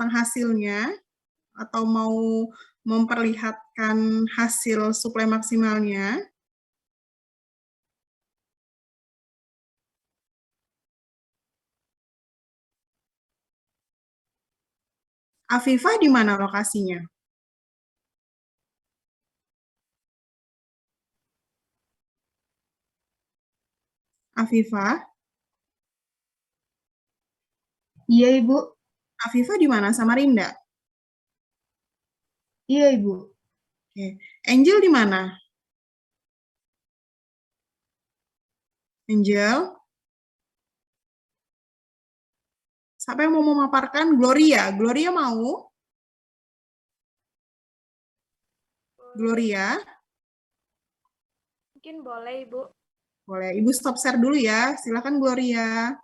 tentang hasilnya atau mau memperlihatkan hasil suplai maksimalnya? Afifah di mana lokasinya? Afifah? Iya, Ibu. Afifah di mana? Samarinda? Iya, Ibu. Oke. Angel di mana? Angel? Siapa yang mau memaparkan? Gloria. Gloria mau? Gloria? Mungkin boleh, Ibu. Boleh. Ibu stop share dulu ya. Silakan Gloria.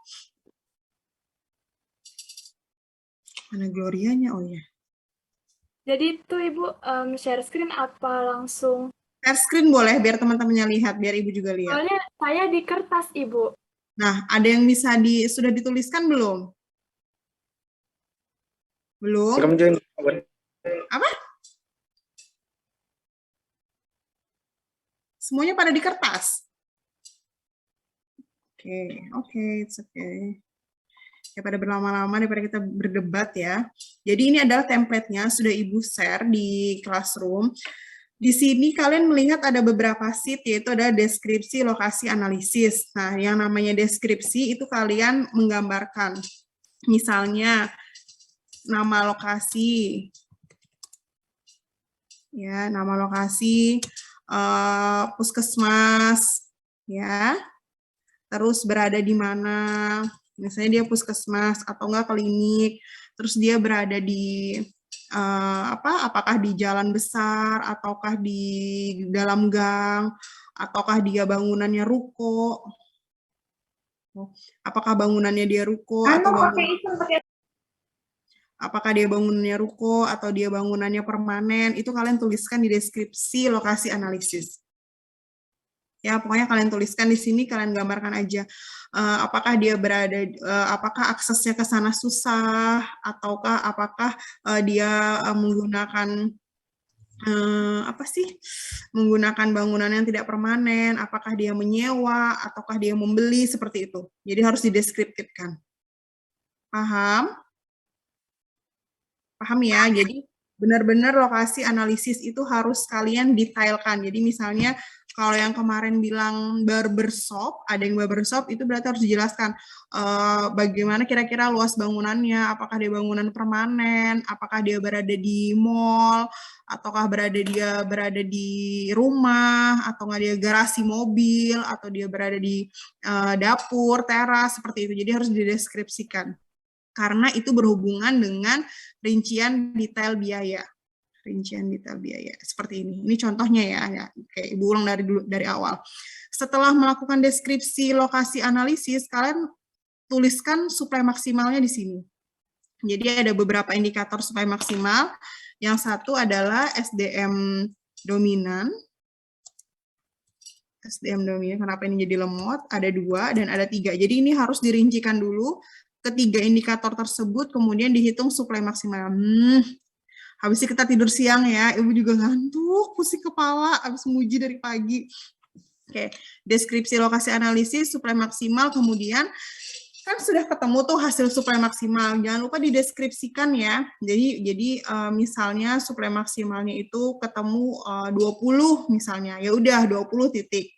Mana Glorianya? Oh ya. Jadi itu Ibu share screen apa langsung? Share screen boleh biar teman-temannya lihat, biar Ibu juga lihat. Soalnya saya di kertas, Ibu. Nah, ada yang bisa sudah dituliskan belum? Belum? Apa? Semuanya pada di kertas? Oke, it's okay. Daripada berlama-lama, daripada kita berdebat ya. Jadi ini adalah template-nya, sudah Ibu share di Classroom. Di sini kalian melihat ada beberapa sheet, yaitu ada deskripsi, lokasi, analisis. Nah, yang namanya deskripsi itu kalian menggambarkan. Misalnya, nama lokasi. Ya, nama lokasi, puskesmas, ya. Terus berada di mana, misalnya dia puskesmas atau enggak klinik, terus dia berada di apakah di jalan besar, ataukah di dalam gang, ataukah dia bangunannya ruko, apakah bangunannya dia ruko, atau apakah dia bangunannya ruko, atau dia bangunannya permanen, itu kalian tuliskan di deskripsi lokasi analisis. Ya, pokoknya kalian tuliskan di sini, kalian gambarkan aja. Apakah dia berada, apakah aksesnya ke sana susah, ataukah apakah dia menggunakan menggunakan bangunan yang tidak permanen, apakah dia menyewa, ataukah dia membeli, seperti itu. Jadi harus dideskriptifkan. Paham? Paham ya? Jadi benar-benar lokasi analisis itu harus kalian detailkan. Jadi misalnya kalau yang kemarin bilang barbershop, ada yang barbershop, itu berarti harus dijelaskan bagaimana kira-kira luas bangunannya, apakah dia bangunan permanen, apakah dia berada di mall, ataukah dia berada di rumah, atau nggak dia garasi mobil, atau dia berada di dapur, teras, seperti itu. Jadi harus dideskripsikan. Karena itu berhubungan dengan rincian detail biaya. Rincian detail biaya seperti ini. Ini contohnya ya. Oke, Ibu ulang dari awal. Setelah melakukan deskripsi lokasi analisis, kalian tuliskan suplai maksimalnya di sini. Jadi ada beberapa indikator suplai maksimal. Yang satu adalah SDM dominan. SDM dominan, kenapa ini jadi lemot? Ada 2 dan ada 3. Jadi ini harus dirincikan dulu ketiga indikator tersebut, kemudian dihitung suplai maksimal. Habis itu kita tidur siang ya, Ibu juga ngantuk, pusing kepala, habis nguji dari pagi. Oke, deskripsi lokasi analisis, suplai maksimal, kemudian kan sudah ketemu tuh hasil suplai maksimal, jangan lupa dideskripsikan ya. Jadi misalnya suplai maksimalnya itu ketemu 20 misalnya, ya udah 20 titik.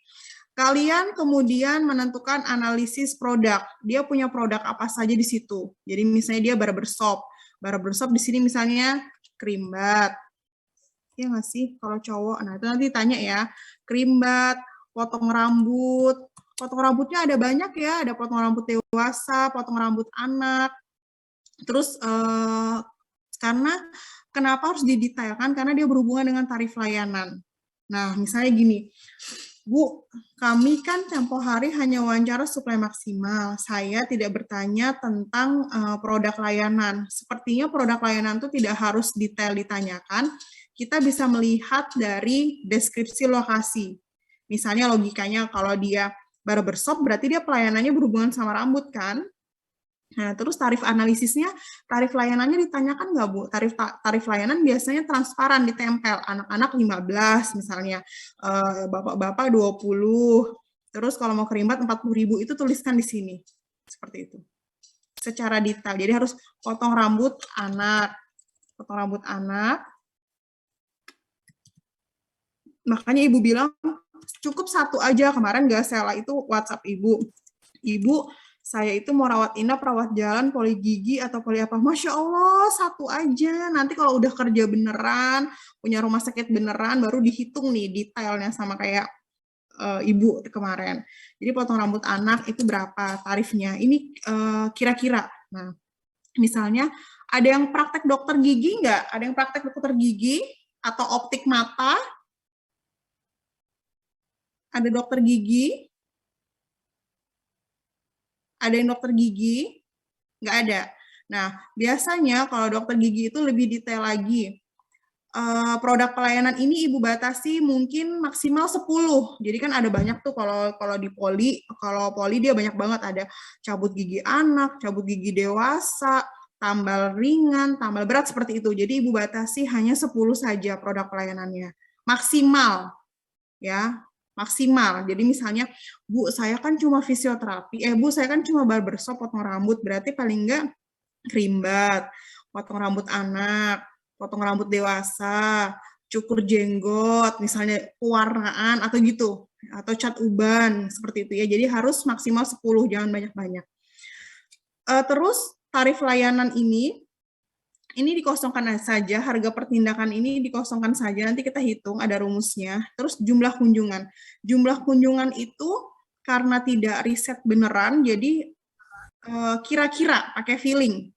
Kalian kemudian menentukan analisis produk. Dia punya produk apa saja di situ. Jadi misalnya dia barbershop. Barbershop di sini misalnya krimbat. Iya nggak sih kalau cowok? Nah itu nanti tanya ya. Krimbat, potong rambut. Potong rambutnya ada banyak ya. Ada potong rambut dewasa, potong rambut anak. Terus karena kenapa harus didetailkan? Karena dia berhubungan dengan tarif layanan. Nah misalnya gini. Bu, kami kan tempo hari hanya wawancara suplai maksimal. Saya tidak bertanya tentang produk layanan. Sepertinya produk layanan itu tidak harus detail ditanyakan. Kita bisa melihat dari deskripsi lokasi. Misalnya logikanya kalau dia barbershop, berarti dia pelayanannya berhubungan sama rambut kan? Nah, terus tarif analisisnya, tarif layanannya ditanyakan nggak, Bu? Tarif layanan biasanya transparan, ditempel. Anak-anak 15 misalnya, bapak-bapak 20. Terus kalau mau kerimbat 40.000 itu tuliskan di sini. Seperti itu. Secara detail. Jadi harus potong rambut anak. Potong rambut anak. Makanya Ibu bilang, cukup satu aja. Kemarin nggak salah itu WhatsApp Ibu. Ibu, saya itu mau rawat inap, rawat jalan, poli gigi, atau poli apa. Masya Allah, satu aja. Nanti kalau udah kerja beneran, punya rumah sakit beneran, baru dihitung nih detailnya sama kayak Ibu kemarin. Jadi potong rambut anak itu berapa tarifnya. Ini kira-kira. Nah, misalnya ada yang praktek dokter gigi nggak? Ada yang praktek dokter gigi atau optik mata? Ada dokter gigi? Ada yang dokter gigi? Nggak ada. Nah, biasanya kalau dokter gigi itu lebih detail lagi. Produk pelayanan ini Ibu batasi mungkin maksimal 10. Jadi kan ada banyak tuh kalau di poli, kalau poli dia banyak banget, ada cabut gigi anak, cabut gigi dewasa, tambal ringan, tambal berat seperti itu. Jadi Ibu batasi hanya 10 saja produk pelayanannya. Maksimal. Ya, maksimal. Jadi misalnya, Bu, saya kan cuma fisioterapi, Bu, saya kan cuma barbershop, potong rambut, berarti paling enggak kerimbat, potong rambut anak, potong rambut dewasa, cukur jenggot, misalnya pewarnaan atau gitu, atau cat uban, seperti itu ya. Jadi harus maksimal 10, jangan banyak-banyak. Terus tarif layanan ini dikosongkan saja, harga pertindakan ini dikosongkan saja, nanti kita hitung, ada rumusnya. Terus jumlah kunjungan. Jumlah kunjungan itu karena tidak riset beneran, jadi kira-kira pakai feeling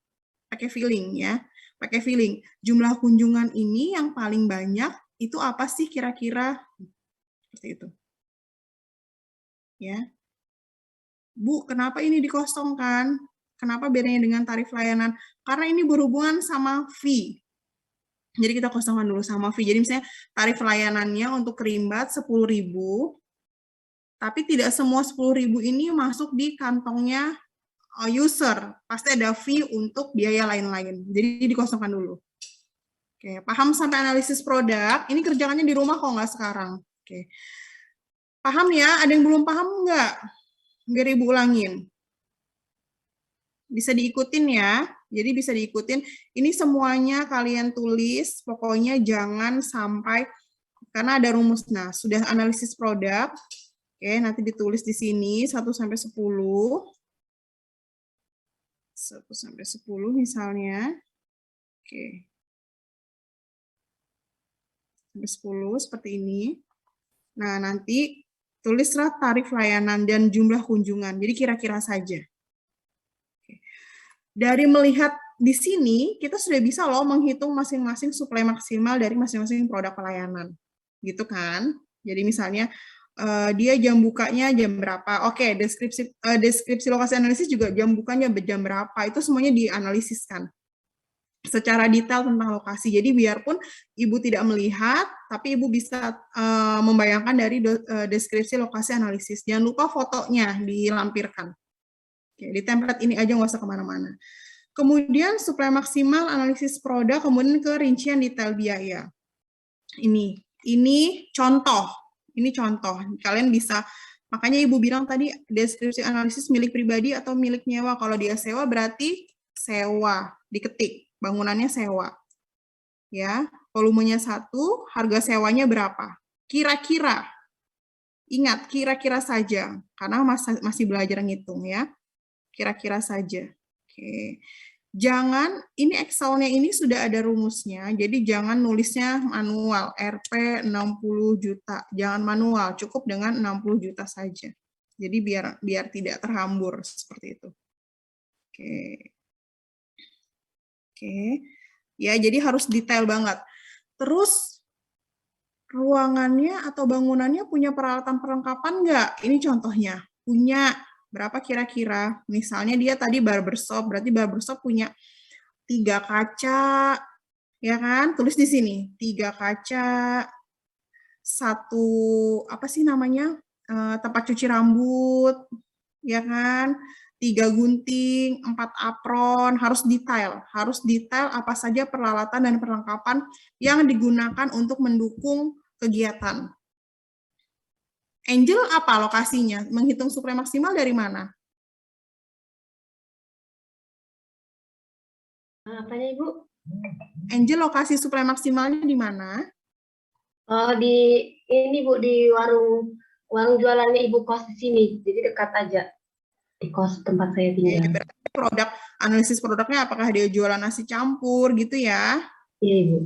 ya, pakai feeling. Jumlah kunjungan ini yang paling banyak itu apa sih kira-kira? Seperti itu. Ya. Bu, kenapa ini dikosongkan? Kenapa bedanya dengan tarif layanan? Karena ini berhubungan sama fee. Jadi kita kosongkan dulu sama fee. Jadi misalnya tarif layanannya untuk kerimbat 10.000, tapi tidak semua 10.000 ini masuk di kantongnya user. Pasti ada fee untuk biaya lain-lain. Jadi dikosongkan dulu. Oke, paham sampai analisis produk? Ini kerjaannya di rumah kok nggak sekarang. Oke. Paham ya? Ada yang belum paham nggak? Biar Ibu ulangin. Bisa diikutin ya. Jadi bisa diikutin. Ini semuanya kalian tulis. Pokoknya jangan sampai, karena ada rumus. Nah, sudah analisis produk. Oke, nanti ditulis di sini 1 sampai 10. 1 sampai 10 misalnya. Oke. Sampai 10 seperti ini. Nah, nanti tulislah tarif layanan dan jumlah kunjungan. Jadi kira-kira saja. Dari melihat di sini, kita sudah bisa loh menghitung masing-masing suplai maksimal dari masing-masing produk pelayanan. Gitu kan? Jadi misalnya, dia jam bukanya jam berapa. Oke, deskripsi lokasi analisis juga jam bukanya jam berapa. Itu semuanya dianalisiskan secara detail tentang lokasi. Jadi biarpun Ibu tidak melihat, tapi Ibu bisa membayangkan dari deskripsi lokasi analisis. Jangan lupa fotonya dilampirkan. Oke, di template ini aja, nggak usah kemana-mana. Kemudian suplai maksimal, analisis produk, kemudian ke rincian detail biaya. Ini contoh. Ini contoh. Kalian bisa, makanya Ibu bilang tadi deskripsi analisis milik pribadi atau milik nyewa. Kalau dia sewa berarti sewa, diketik. Bangunannya sewa. Ya, volumenya 1, harga sewanya berapa? Kira-kira. Ingat, kira-kira saja. Karena masih belajar ngitung ya. Kira-kira saja. Oke. Jangan, ini Excel-nya ini sudah ada rumusnya, jadi jangan nulisnya manual, RP 60 juta. Jangan manual, cukup dengan 60 juta saja. Jadi biar tidak terhambur, seperti itu. Oke. Oke. Ya, jadi harus detail banget. Terus, ruangannya atau bangunannya punya peralatan perlengkapan nggak? Ini contohnya. Punya. Berapa kira-kira? Misalnya dia tadi barbershop, berarti barbershop punya 3 kaca, ya kan? Tulis di sini, 3 kaca, 1, apa sih namanya, tempat cuci rambut, ya kan? 3 gunting, 4 apron, harus detail apa saja peralatan dan perlengkapan yang digunakan untuk mendukung kegiatan. Angel apa lokasinya? Menghitung suplai maksimal dari mana? Apanya Ibu? Angel lokasi suplai maksimalnya di mana? Oh, di ini Bu, di warung jualannya Ibu kos di sini. Jadi dekat aja di kos tempat saya tinggal. Berarti analisis produknya apakah dia jualan nasi campur gitu ya? Iya Ibu.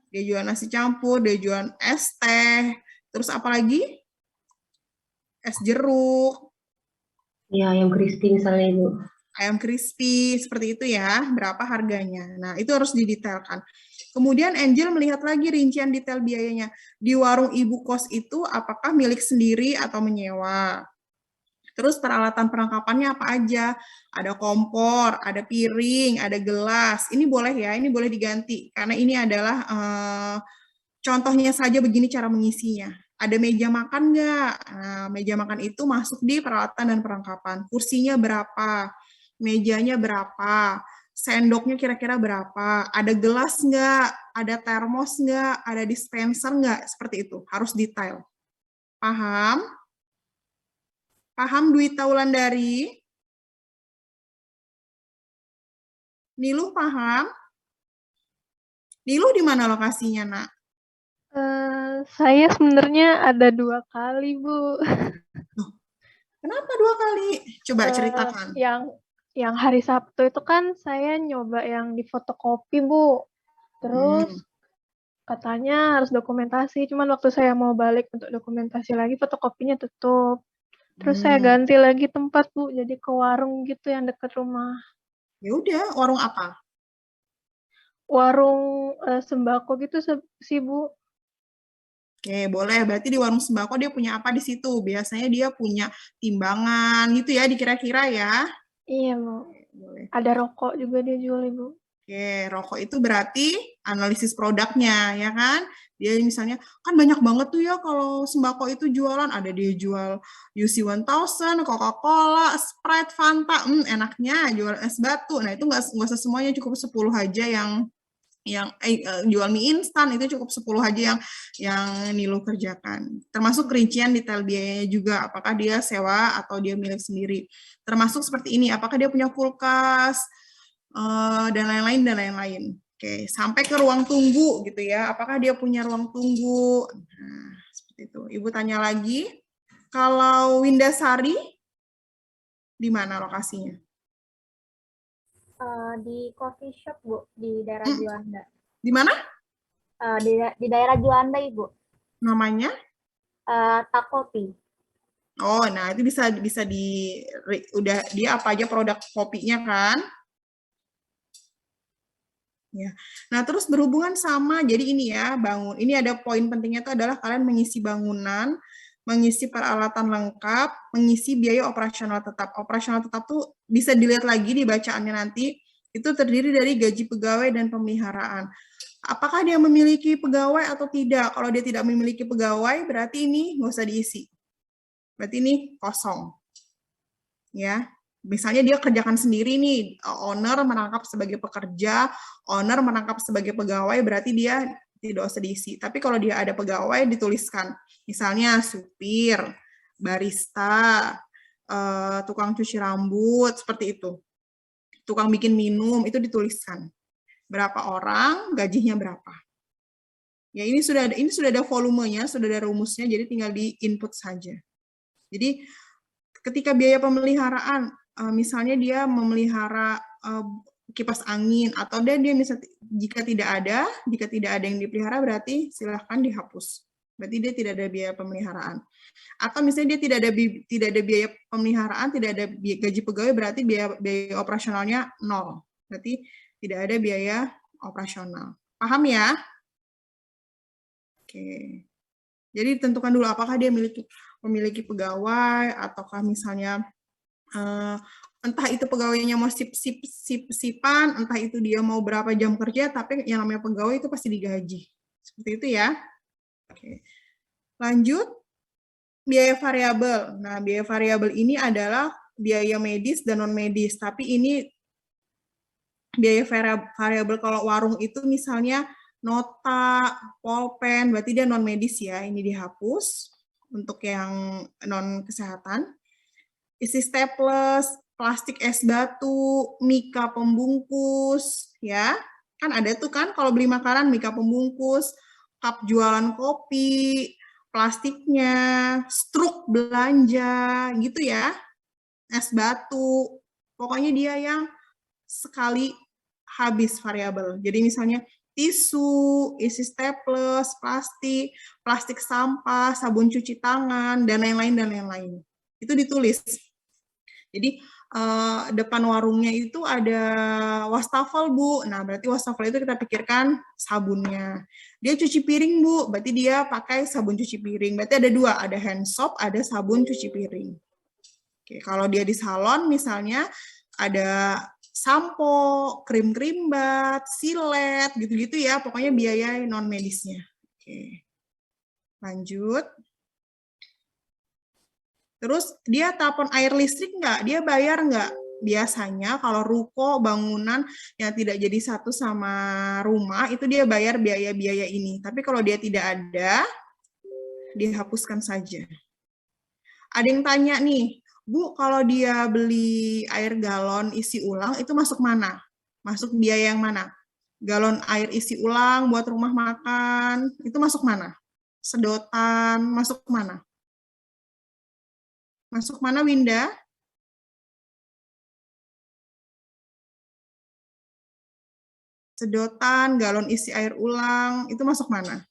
Dia jual nasi campur, dia jual es teh, terus apa lagi? Es jeruk. Ya, ayam crispy misalnya Ibu. Ayam crispy, seperti itu ya, berapa harganya. Nah, itu harus didetailkan. Kemudian Angel melihat lagi rincian detail biayanya. Di warung ibu kos itu apakah milik sendiri atau menyewa? Terus peralatan perlengkapannya apa aja? Ada kompor, ada piring, ada gelas. Ini boleh ya, ini boleh diganti. Karena ini adalah contohnya saja begini cara mengisinya. Ada meja makan nggak? Nah, meja makan itu masuk di peralatan dan perlengkapan. Kursinya berapa? Mejanya berapa? Sendoknya kira-kira berapa? Ada gelas nggak? Ada termos nggak? Ada dispenser nggak? Seperti itu. Harus detail. Paham? Paham Dwi Taulandari? Niluh paham? Niluh di mana lokasinya, Nak? Saya sebenarnya ada 2 kali, Bu. Kenapa 2 kali? Coba ceritakan. Yang hari Sabtu itu kan saya nyoba yang di fotokopi, Bu. Terus katanya harus dokumentasi, cuman waktu saya mau balik untuk dokumentasi lagi, fotokopinya tutup. Terus saya ganti lagi tempat, Bu, jadi ke warung gitu yang dekat rumah. Ya udah, warung apa? Warung sembako gitu sih, Bu. Oke, boleh. Berarti di warung sembako dia punya apa di situ? Biasanya dia punya timbangan gitu ya, dikira-kira ya. Iya, Bu. Boleh. Ada rokok juga dia jual, Ibu. Oke, rokok itu berarti analisis produknya, ya kan? Dia misalnya, kan banyak banget tuh ya kalau sembako itu jualan. Ada dia jual UC 1000, Coca-Cola, Sprite, Fanta. Enaknya jual es batu. Nah, itu nggak usah semuanya, cukup 10 aja yang jual mie instan, itu cukup 10 aja yang Niluh kerjakan. Termasuk rincian detail biayanya juga, apakah dia sewa atau dia milik sendiri. Termasuk seperti ini, apakah dia punya kulkas, dan lain-lain. Oke, sampai ke ruang tunggu gitu ya. Apakah dia punya ruang tunggu? Nah, seperti itu. Ibu tanya lagi, kalau Windasari di mana lokasinya? Di coffee shop, Bu, di daerah Juanda. Di mana? Di daerah Juanda, Ibu. Namanya? Takopi. Oh, nah itu bisa udah dia apa aja produk kopinya kan? Ya. Nah, terus berhubungan sama, jadi ini ya, ini ada poin pentingnya itu adalah kalian mengisi bangunan, mengisi peralatan lengkap, mengisi biaya operasional tetap. Operasional tetap tuh bisa dilihat lagi di bacaannya nanti, itu terdiri dari gaji pegawai dan pemeliharaan. Apakah dia memiliki pegawai atau tidak? Kalau dia tidak memiliki pegawai, berarti ini nggak usah diisi. Berarti ini kosong. Ya. Misalnya dia kerjakan sendiri nih, owner menangkap sebagai pekerja, owner menangkap sebagai pegawai, berarti dia tidak usah diisi. Tapi kalau dia ada pegawai, dituliskan. Misalnya supir, barista, tukang cuci rambut, seperti itu. Tukang bikin minum, itu dituliskan. Berapa orang, gajinya berapa. Ya, ini sudah ada volumenya, sudah ada rumusnya, jadi tinggal di input saja. Jadi, ketika biaya pemeliharaan, misalnya dia memelihara kipas angin, atau dia jika tidak ada yang dipelihara, berarti silahkan dihapus. Berarti dia tidak ada biaya pemeliharaan. Atau misalnya dia tidak ada biaya pemeliharaan, tidak ada gaji pegawai, berarti biaya operasionalnya 0. Berarti tidak ada biaya operasional. Paham ya? Oke. Jadi ditentukan dulu apakah dia memiliki pegawai, ataukah misalnya entah itu pegawainya mau sip-sipan, entah itu dia mau berapa jam kerja, tapi yang namanya pegawai itu pasti digaji. Seperti itu ya. Oke. Lanjut, biaya variabel. Nah, biaya variabel ini adalah biaya medis dan non medis. Tapi ini biaya variabel kalau warung itu misalnya nota, pulpen, berarti dia non medis ya. Ini dihapus untuk yang non kesehatan. Isi staples, plastik es batu, mika pembungkus, ya. Kan ada tuh kan kalau beli makanan mika pembungkus, cup jualan kopi, plastiknya, struk belanja, gitu ya. Es batu, pokoknya dia yang sekali habis variabel. Jadi misalnya tisu, isi staples, plastik sampah, sabun cuci tangan, dan lain-lain. Itu ditulis. Jadi depan warungnya itu ada wastafel, Bu. Nah, berarti wastafel itu kita pikirkan sabunnya. Dia cuci piring, Bu. Berarti dia pakai sabun cuci piring. Berarti ada dua, ada hand soap, ada sabun cuci piring. Oke, kalau dia di salon misalnya ada sampo, krim bat, silet, gitu-gitu ya. Pokoknya biaya non medisnya. Oke. Lanjut. Terus dia telepon air listrik nggak? Dia bayar nggak? Biasanya kalau ruko, bangunan yang tidak jadi satu sama rumah, itu dia bayar biaya-biaya ini. Tapi kalau dia tidak ada, dihapuskan saja. Ada yang tanya nih, Bu, kalau dia beli air galon isi ulang, itu masuk mana? Masuk biaya yang mana? Galon air isi ulang buat rumah makan, itu masuk mana? Sedotan, masuk mana? Masuk mana, Winda? Sedotan, galon isi air ulang, itu masuk mana?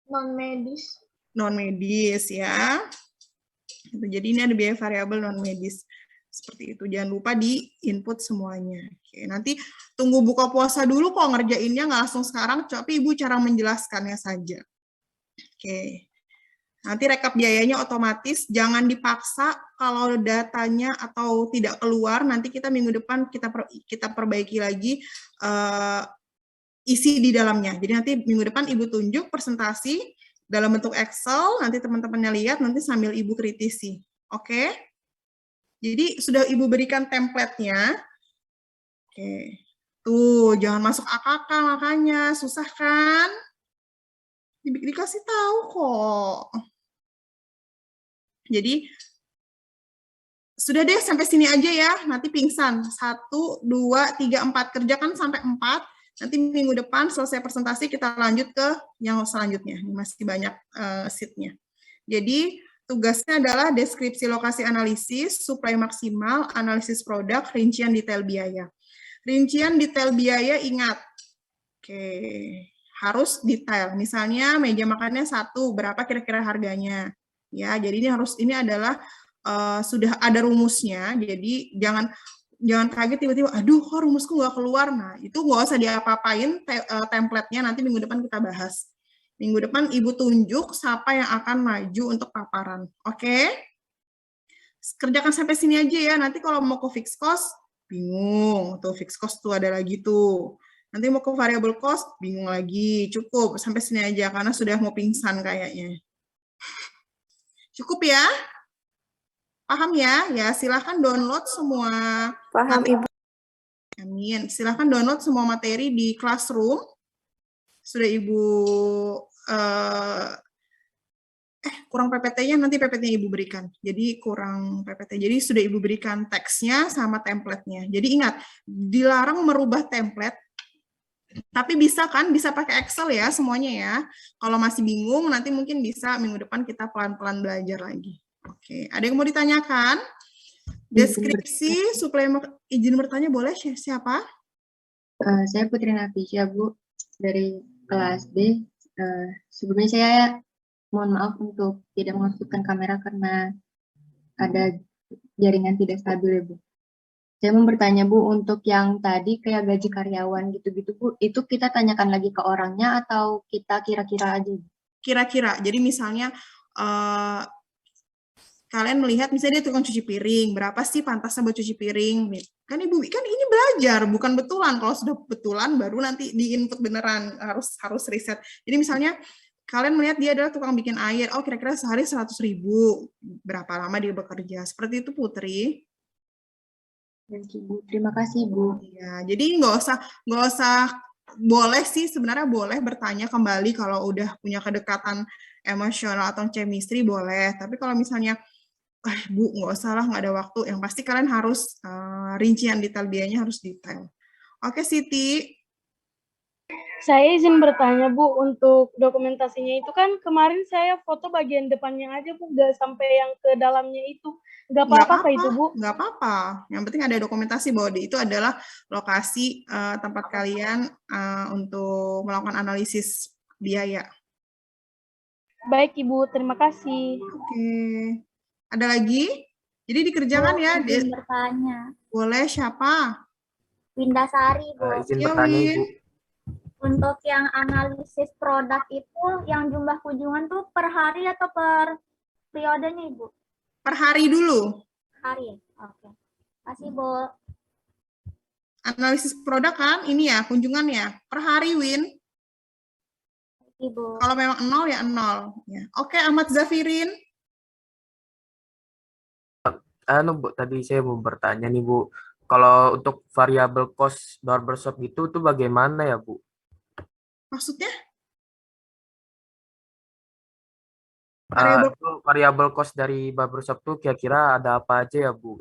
Non-medis. Non-medis, ya. Jadi ini ada biaya variabel non-medis. Seperti itu. Jangan lupa di-input semuanya. Oke, nanti tunggu buka puasa dulu kok ngerjainnya, nggak langsung sekarang, tapi Ibu cara menjelaskannya saja. Oke. Nanti rekap biayanya otomatis, jangan dipaksa kalau datanya atau tidak keluar, nanti kita minggu depan kita perbaiki lagi isi di dalamnya. Jadi nanti minggu depan Ibu tunjuk presentasi dalam bentuk Excel, nanti teman-temannya lihat, nanti sambil Ibu kritisi. Oke? Jadi sudah Ibu berikan template-nya. Oke. Tuh, jangan masuk AKK makanya, susah kan? Dikasih tahu kok. Jadi, sudah deh sampai sini aja ya, nanti pingsan. 1, 2, 3, 4, kerjakan sampai 4. Nanti minggu depan selesai presentasi kita lanjut ke yang selanjutnya. Ini masih banyak sheet-nya. Jadi, tugasnya adalah deskripsi lokasi analisis, suplai maksimal, analisis produk, rincian detail biaya. Rincian detail biaya ingat, oke, harus detail. Misalnya meja makannya 1, berapa kira-kira harganya? Ya, jadi ini adalah sudah ada rumusnya. Jadi jangan kaget tiba-tiba, aduh kok rumusku nggak keluar. Nah, itu nggak usah diapa-apain template-nya, nanti minggu depan kita bahas. Minggu depan Ibu tunjuk siapa yang akan maju untuk paparan. Oke? Kerjakan sampai sini aja ya, nanti kalau mau ke fixed cost, bingung. Tuh, fixed cost tuh ada lagi tuh. Nanti mau ke variable cost, bingung lagi. Cukup, sampai sini aja, karena sudah mau pingsan kayaknya. Cukup ya? Paham ya? Ya, silahkan download semua. Paham, Ibu. Amin. Silahkan download semua materi di Classroom. Sudah Ibu kurang PPT-nya, nanti PPT-nya Ibu berikan. Jadi kurang PPT. Jadi sudah Ibu berikan teksnya sama template-nya. Jadi ingat, dilarang merubah template, tapi bisa kan, bisa pakai Excel ya semuanya ya. Kalau masih bingung, nanti mungkin bisa minggu depan kita pelan-pelan belajar lagi. Oke, ada yang mau ditanyakan? Deskripsi, suplai, izin bertanya boleh siapa? Saya Putri Nafisya, Bu, dari kelas D. Sebelumnya saya mohon maaf untuk tidak mengaktifkan kamera karena ada jaringan tidak stabil ya, Bu. Saya mau bertanya, Bu, untuk yang tadi kayak gaji karyawan gitu-gitu, Bu, itu kita tanyakan lagi ke orangnya atau kita kira-kira aja? Kira-kira, jadi misalnya kalian melihat misalnya dia tukang cuci piring, berapa sih pantasnya buat cuci piring? Kan Ibu, kan ini belajar, bukan betulan. Kalau sudah betulan baru nanti di-input beneran, harus riset. Jadi misalnya kalian melihat dia adalah tukang bikin air. Oh, kira-kira sehari 100.000. Berapa lama dia bekerja? Seperti itu, Putri. Baik, Ibu. Terima kasih, Bu. Ya, jadi nggak usah boleh sih sebenarnya boleh bertanya kembali kalau udah punya kedekatan emosional atau chemistry boleh. Tapi kalau misalnya, Bu, nggak usah lah, nggak ada waktu. Yang pasti kalian harus rincian detail biayanya harus detail. Oke, Siti. Saya izin bertanya, Bu, untuk dokumentasinya itu kan kemarin saya foto bagian depannya aja, Bu, nggak sampai yang ke dalamnya itu. Nggak apa-apa kah itu, Bu? Nggak apa-apa. Yang penting ada dokumentasi bahwa itu adalah lokasi tempat kalian untuk melakukan analisis biaya. Baik, Ibu. Terima kasih. Oke. Ada lagi? Jadi dikerjakan ya. Izin bertanya. Boleh, siapa? Windasari, Bu. Izin Ya, bertanya, Win. Ibu. Untuk yang analisis produk itu, yang jumlah kunjungan tuh per hari atau per periodenya, Ibu? Per hari dulu. Hari ya? Oke. Kasih, Bu. Analisis produk kan, ini ya, kunjungannya. Per hari, Win. Ibu. Kalau memang 0 ya 0. Ya. Oke, Ahmad Zafirin. Bu, tadi saya mau bertanya nih, Bu. Kalau untuk variabel cost barbershop itu tuh bagaimana ya, Bu? Maksudnya? Variabel cost dari barbershop tuh kira-kira ada apa aja ya, Bu?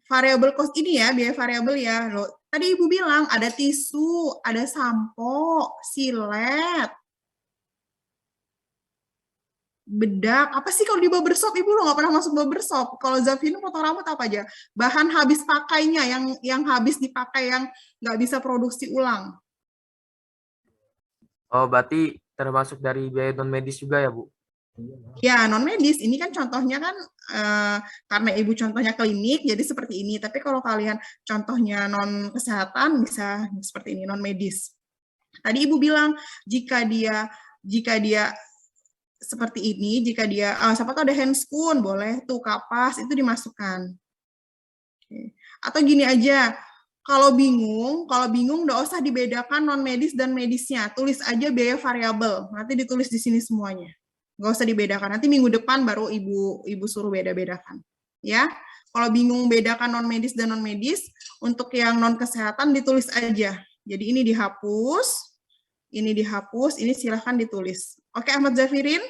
Variabel cost ini ya, biaya variabel ya. Loh, tadi Ibu bilang ada tisu, ada sampo, silet, bedak. Apa sih kalau di barbershop? Ibu lo nggak pernah masuk barbershop. Kalau Zafin potong rambut apa aja? Bahan habis pakainya, yang habis dipakai, yang nggak bisa produksi ulang. Oh, berarti termasuk dari biaya non medis juga ya, Bu? Ya, non medis ini kan contohnya kan karena Ibu contohnya klinik jadi seperti ini. Tapi kalau kalian contohnya non kesehatan bisa seperti ini, non medis. Tadi Ibu bilang jika dia seperti ini, jika dia siapa tahu ada handscoon, boleh tuh kapas itu dimasukkan. Oke. Atau gini aja, kalau bingung nggak usah dibedakan non medis dan medisnya, tulis aja biaya variabel, nanti ditulis di sini semuanya. Nggak usah dibedakan. Nanti minggu depan baru ibu suruh beda-bedakan. Ya, kalau bingung bedakan non medis dan non medis, untuk yang non kesehatan ditulis aja. Jadi ini dihapus, ini silahkan ditulis. Oke, Ahmad Zafirin?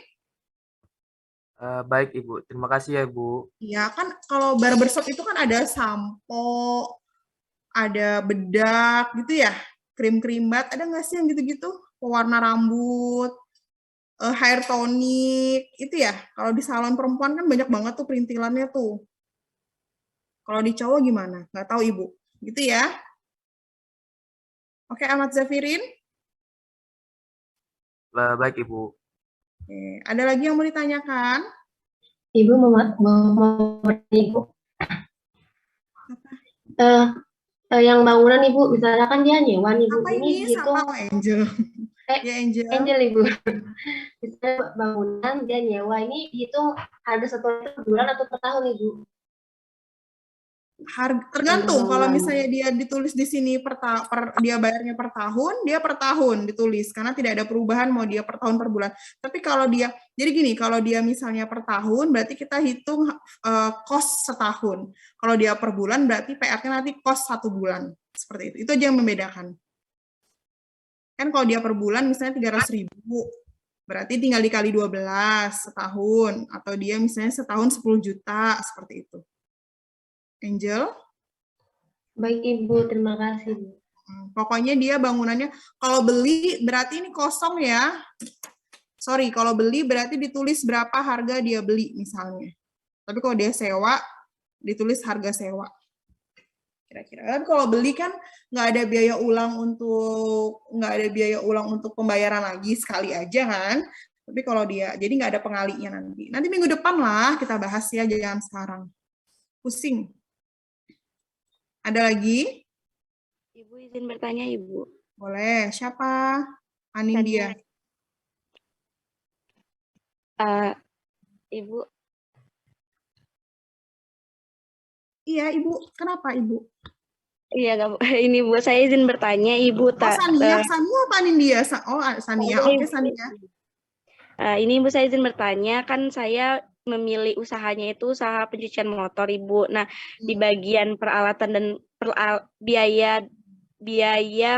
Baik, Ibu. Terima kasih ya, Bu. Ya, kan kalau barbershop itu kan ada sampo, ada bedak gitu ya, krim-krim bat, ada nggak sih yang gitu-gitu? Pewarna rambut, hair tonic, itu ya. Kalau di salon perempuan kan banyak banget tuh perintilannya tuh. Kalau di cowok gimana? Nggak tahu Ibu. Gitu ya. Oke, Ahmad Zafirin. Baik, Ibu. Oke. Ada lagi yang mau ditanyakan? Ibu mau Ibu. Yang bangunan Ibu, misalnya kan dia nyewa nih Bu. Apa ini? Gitu. Sama Angel. Ya, Angel. Angel Ibu. Misalnya bangunan dia nyewa ini dihitung harga satu per bulan atau per tahun Ibu? Tergantung, kalau misalnya dia ditulis di sini dia bayarnya per tahun, dia per tahun ditulis karena tidak ada perubahan mau dia per tahun per bulan. Tapi kalau dia jadi gini, kalau dia misalnya per tahun berarti kita hitung cost setahun. Kalau dia per bulan berarti PR-nya nanti cost 1 bulan. Seperti itu. Itu aja yang membedakan. Kan kalau dia per bulan misalnya 300.000, berarti tinggal dikali 12 setahun, atau dia misalnya setahun 10 juta, seperti itu. Angel? Baik Ibu, terima kasih. Pokoknya dia bangunannya, kalau beli berarti ini kosong ya. Sorry, kalau beli berarti ditulis berapa harga dia beli misalnya. Tapi kalau dia sewa, ditulis harga sewa. Kira-kira. Kalau beli kan nggak ada biaya ulang untuk pembayaran lagi sekali aja kan. Tapi kalau dia, jadi nggak ada pengalinya nanti. Nanti minggu depan lah kita bahas ya, jangan sekarang. Pusing. Ada lagi? Ibu izin bertanya, Ibu. Boleh. Siapa? Anindya. Ibu. Iya, Ibu. Kenapa, Ibu? Iya, nggak, Bu. Ini Bu, saya izin bertanya, Ibu. Oh, Sania apa Nindya? Oh, Sania. Sania, Oke, Ibu. Sania. Ini Ibu, saya izin bertanya, kan saya memilih usahanya itu usaha pencucian motor, Ibu. Nah, di bagian peralatan dan biaya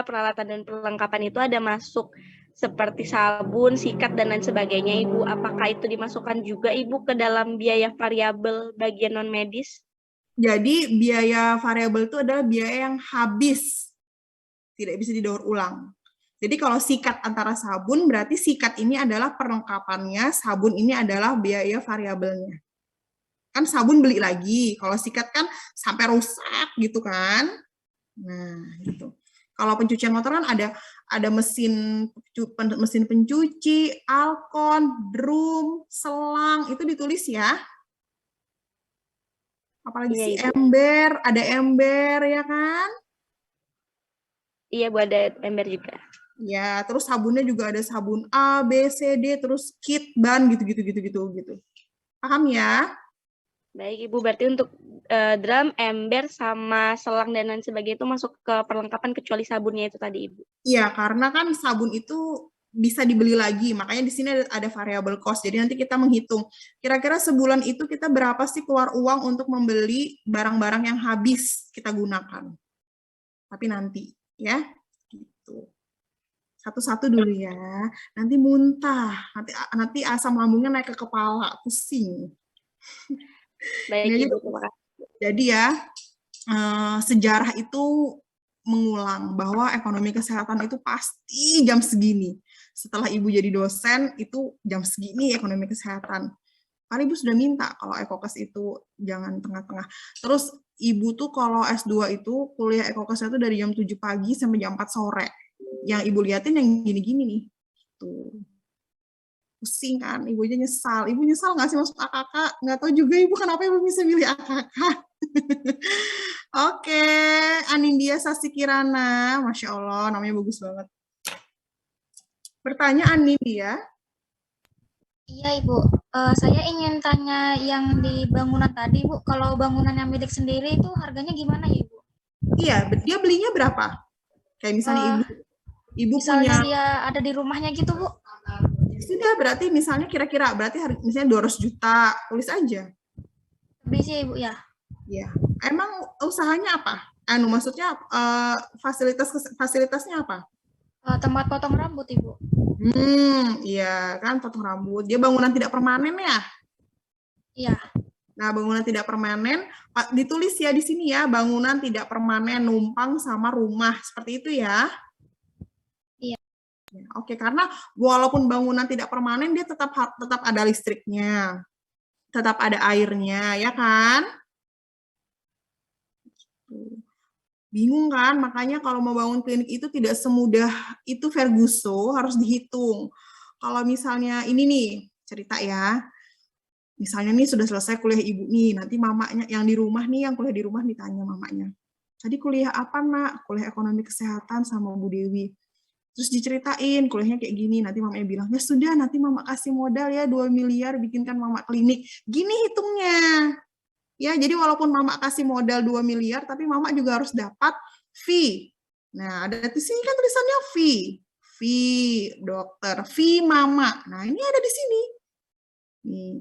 peralatan dan perlengkapan itu ada masuk seperti sabun, sikat, dan lain sebagainya, Ibu. Apakah itu dimasukkan juga, Ibu, ke dalam biaya variabel bagian non-medis? Jadi biaya variabel itu adalah biaya yang habis, tidak bisa didaur ulang. Jadi kalau sikat antara sabun, berarti sikat ini adalah perlengkapannya, sabun ini adalah biaya variabelnya. Kan sabun beli lagi, kalau sikat kan sampai rusak gitu kan. Nah, gitu. Kalau pencucian motor kan ada mesin pencuci, alkon, drum, selang, itu ditulis ya. Apalagi Iya, sih Ibu. ember, ada ember ya kan? Iya, Bu, ada ember juga. Ya, terus sabunnya juga ada sabun A, B, C, D, terus kit, ban gitu. Paham ya? Baik, Ibu. Berarti untuk drum, ember, sama selang dan lain sebagainya itu masuk ke perlengkapan kecuali sabunnya itu tadi, Ibu. Iya, karena kan sabun itu bisa dibeli lagi, makanya di sini ada variable cost. Jadi nanti kita menghitung, kira-kira sebulan itu kita berapa sih keluar uang untuk membeli barang-barang yang habis kita gunakan. Tapi nanti, ya. Gitu. Satu-satu dulu ya, nanti muntah, nanti asam lambungnya naik ke kepala, pusing. Baik, Ibu. Terima kasih. Jadi ya, sejarah itu mengulang bahwa ekonomi kesehatan itu pasti jam segini. Setelah Ibu jadi dosen, itu jam segini ekonomi kesehatan. Karena Ibu sudah minta kalau ekokes itu jangan tengah-tengah. Terus Ibu tuh kalau S2 itu kuliah ekokes itu dari jam 7 pagi sampai jam 4 sore. Yang Ibu liatin yang gini-gini nih. Tuh. Pusing kan, Ibu aja nyesal. Ibu nyesal nggak sih masuk AKK? Nggak tahu juga Ibu kenapa Ibu bisa milih AKK. Oke, Anindya Sasikirana. Masya Allah, namanya bagus banget. Pertanyaan Anindya. Iya, Ibu. Saya ingin tanya yang di bangunan tadi, Bu. Kalau bangunan yang milik sendiri itu harganya gimana ya, Ibu? Iya, dia belinya berapa? Kayak misalnya Ibu Misalnya punya... dia ada di rumahnya gitu, Bu. Sudah, berarti misalnya kira-kira, berarti misalnya 200 juta, tulis aja. Lebih sih, Ibu, ya. Iya. Emang usahanya apa? Maksudnya fasilitasnya apa? Tempat potong rambut, Ibu. Iya kan, potong rambut. Dia bangunan tidak permanen ya? Iya. Nah, bangunan tidak permanen, ditulis ya di sini ya, bangunan tidak permanen numpang sama rumah, seperti itu ya? Iya. Oke, karena walaupun bangunan tidak permanen, dia tetap ada listriknya, tetap ada airnya, ya kan? Bingung kan? Makanya kalau mau bangun klinik itu tidak semudah itu, Ferguso, harus dihitung. Kalau misalnya ini nih, cerita ya. Misalnya nih sudah selesai kuliah Ibu nih, nanti mamanya yang di rumah nih, yang kuliah di rumah ditanya mamanya. Tadi kuliah apa, Nak? Kuliah ekonomi kesehatan sama Bu Dewi. Terus diceritain kuliahnya kayak gini, nanti mamanya bilang, ya sudah, nanti mama kasih modal ya 2 miliar bikinkan mama klinik. Gini hitungnya. Ya, jadi walaupun mama kasih modal 2 miliar, tapi mama juga harus dapat fee. Nah, ada di sini kan tulisannya fee. Fee dokter, fee mama. Nah, ini ada di sini. Nih.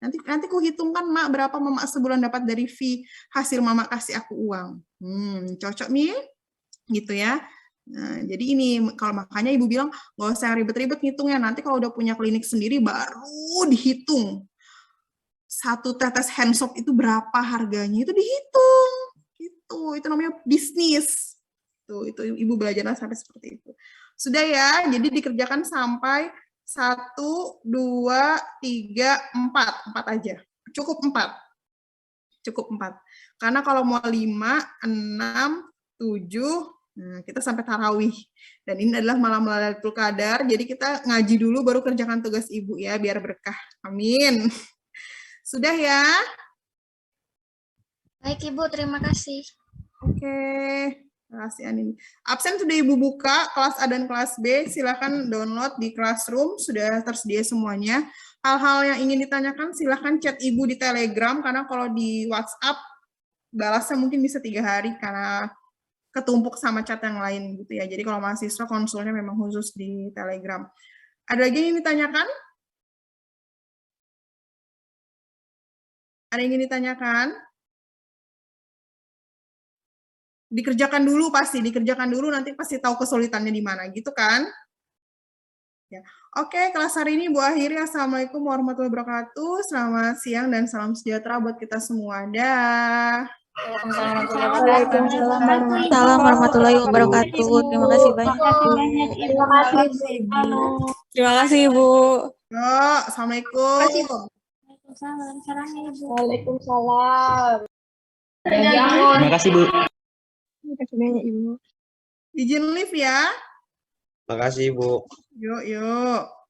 Nanti ku hitungkan, Mak, berapa mama sebulan dapat dari fee hasil mama kasih aku uang. Cocok nih? Gitu ya. Nah, jadi ini, kalau makanya Ibu bilang, nggak usah ribet-ribet ngitungnya. Nanti kalau udah punya klinik sendiri, baru dihitung. 1 tetes hand soap itu berapa harganya, itu dihitung. Gitu. Itu namanya bisnis. Tuh, itu Ibu belajarnya sampai seperti itu. Sudah ya, jadi dikerjakan sampai 1, 2, 3, 4. 4 aja. Cukup 4. Cukup 4. Karena kalau mau 5, 6, 7, nah, kita sampai tarawih. Dan ini adalah malam Lailatul Qadar, jadi kita ngaji dulu baru kerjakan tugas Ibu ya, biar berkah. Amin. Sudah ya? Baik, Ibu. Terima kasih. Oke. Terima kasih, Anindya. Absen sudah Ibu buka, kelas A dan kelas B. Silakan download di Classroom, sudah tersedia semuanya. Hal-hal yang ingin ditanyakan, silakan chat Ibu di Telegram, karena kalau di WhatsApp, balasnya mungkin bisa 3 hari, karena ketumpuk sama chat yang lain gitu ya. Jadi kalau mahasiswa konsulnya memang khusus di Telegram. Ada lagi yang ingin ditanyakan? Ada yang ingin ditanyakan? Dikerjakan dulu pasti, dikerjakan dulu nanti pasti tahu kesulitannya di mana gitu kan? Ya. Oke, kelas hari ini Bu akhiri. Assalamualaikum warahmatullahi wabarakatuh. Selamat siang dan salam sejahtera buat kita semua. Dah. Waalaikumsalam warahmatullahi wabarakatuh. Terima kasih banyak. Terima kasih. Terima kasih, Ibu. Yo, assalamualaikum. Waalaikumsalam. Terima kasih, Bu. Terima kasih banyak, Ibu. Izin live ya. Makasih, Bu. Yuk, yuk.